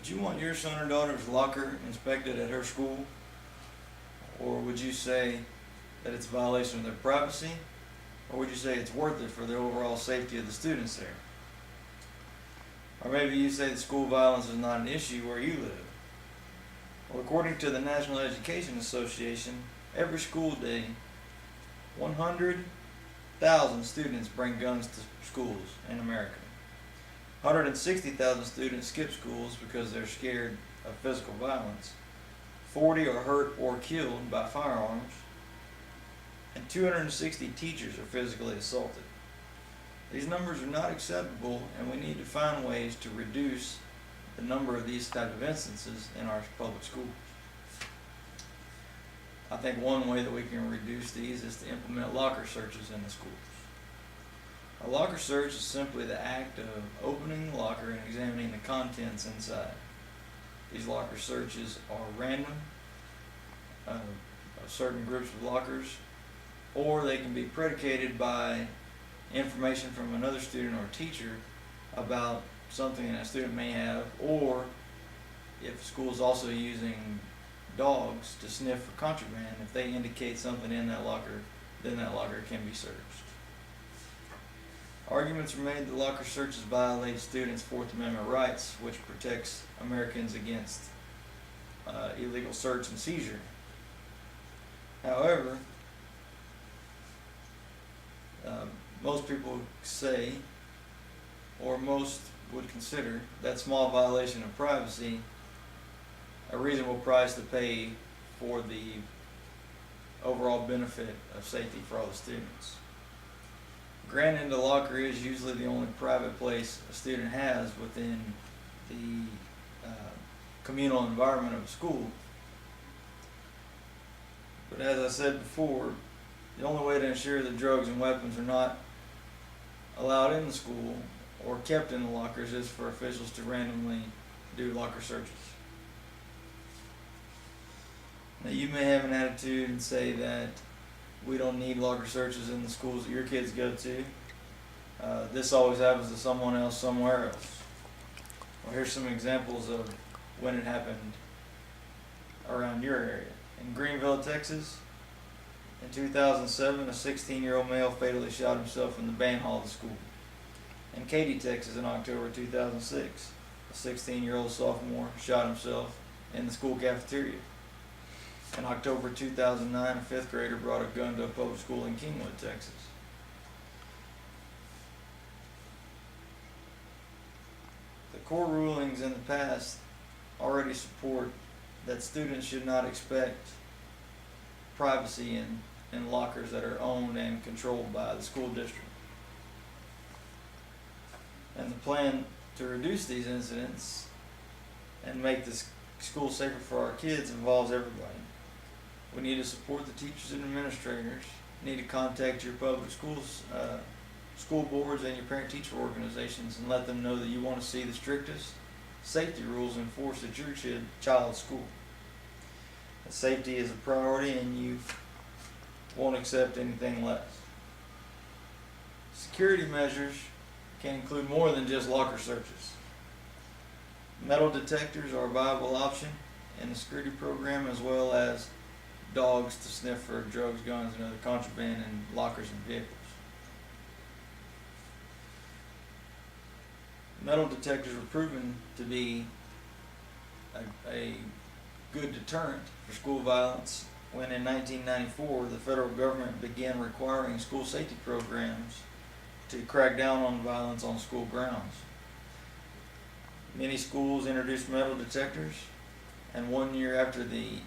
Would you want your son or daughter's locker inspected at her school? Or would you say that it's a violation of their privacy? Or would you say it's worth it for the overall safety of the students there? Or maybe you say that school violence is not an issue where you live. Well, according to the National Education Association, every school day, 100,000 students bring guns to schools in America. 160,000 students skip schools because they're scared of physical violence. 40 are hurt or killed by firearms. And 260 teachers are physically assaulted. These numbers are not acceptable, and we need to find ways to reduce the number of these type of instances in our public schools. I think one way that we can reduce these is to implement locker searches in the schools. A locker search is simply the act of opening the locker and examining the contents inside. These locker searches are random, of certain groups of lockers, or they can be predicated by information from another student or teacher about something that a student may have, or if the school is also using dogs to sniff for contraband, if they indicate something in that locker, then that locker can be searched. Arguments are made that locker searches violate students' Fourth Amendment rights, which protects Americans against illegal search and seizure. However, most people say, or most would consider, that small violation of privacy a reasonable price to pay for the overall benefit of safety for all the students. Granted, the locker is usually the only private place a student has within the communal environment of a school. But as I said before, the only way to ensure that drugs and weapons are not allowed in the school or kept in the lockers is for officials to randomly do locker searches. Now, you may have an attitude and say that we don't need locker searches in the schools that your kids go to. This always happens to someone else somewhere else. Well, here's some examples of when it happened around your area. In Greenville, Texas, in 2007, a 16-year-old male fatally shot himself in the band hall of the school. In Katy, Texas, in October 2006, a 16-year-old sophomore shot himself in the school cafeteria. In October 2009, a fifth grader brought a gun to a public school in Kingwood, Texas. The court rulings in the past already support that students should not expect privacy in lockers that are owned and controlled by the school district. And the plan to reduce these incidents and make the school safer for our kids involves everybody. We need to support the teachers and administrators. You need to contact your public schools, school boards, and your parent-teacher organizations and let them know that you want to see the strictest safety rules enforced at your child's school. That safety is a priority and you won't accept anything less. Security measures can include more than just locker searches. Metal detectors are a viable option in the security program, as well as dogs to sniff for drugs, guns, and other contraband in lockers and vehicles. Metal detectors were proven to be a good deterrent for school violence when in 1994 the federal government began requiring school safety programs to crack down on violence on school grounds. Many schools introduced metal detectors, and 1 year after the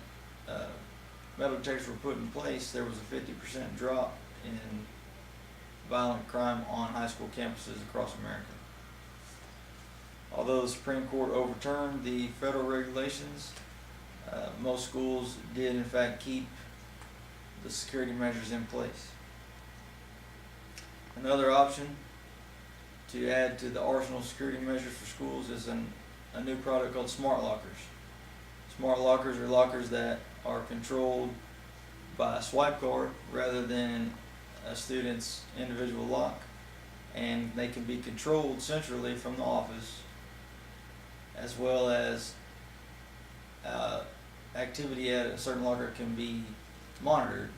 metal detectors were put in place, there was a 50% drop in violent crime on high school campuses across America. Although the Supreme Court overturned the federal regulations, most schools did in fact keep the security measures in place. Another option to add to the arsenal of security measures for schools is a new product called smart lockers. Smart lockers are lockers that are controlled by a swipe card rather than a student's individual lock, and they can be controlled centrally from the office as well as activity at a certain locker can be monitored.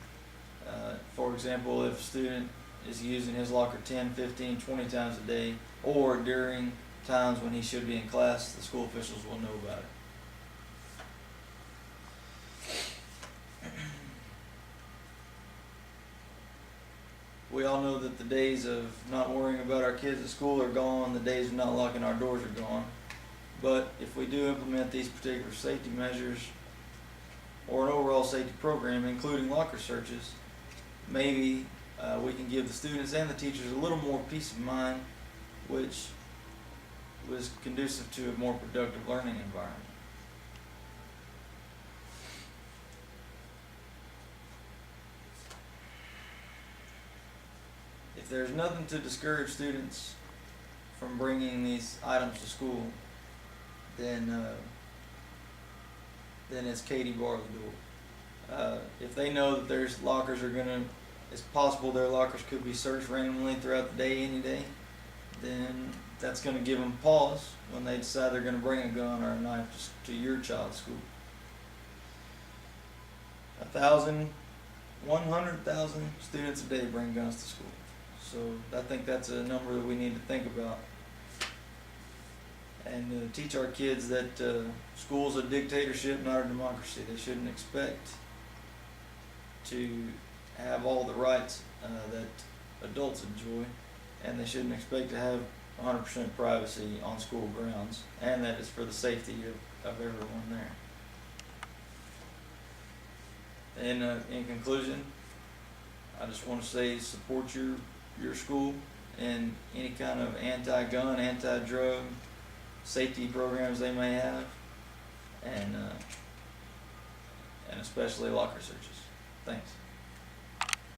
For example, if a student is using his locker 10, 15, 20 times a day, or during times when he should be in class, the school officials will know about it. We all know that the days of not worrying about our kids at school are gone, the days of not locking our doors are gone. But if we do implement these particular safety measures or an overall safety program, including locker searches, maybe we can give the students and the teachers a little more peace of mind, which was conducive to a more productive learning environment. If there's nothing to discourage students from bringing these items to school, then it's Katie bar the door. If they know that there's lockers it's possible their lockers could be searched randomly throughout the day, any day, then that's going to give them pause when they decide they're going to bring a gun or a knife to your child's school. 100,000 students a day bring guns to school. So I think that's a number that we need to think about. And teach our kids that school's a dictatorship, not a democracy. They shouldn't expect to have all the rights that adults enjoy, and they shouldn't expect to have 100% privacy on school grounds, and that is for the safety of everyone there. And in conclusion, I just want to say support your school in any kind of anti-gun, anti-drug safety programs they may have, and especially locker searches. Thanks.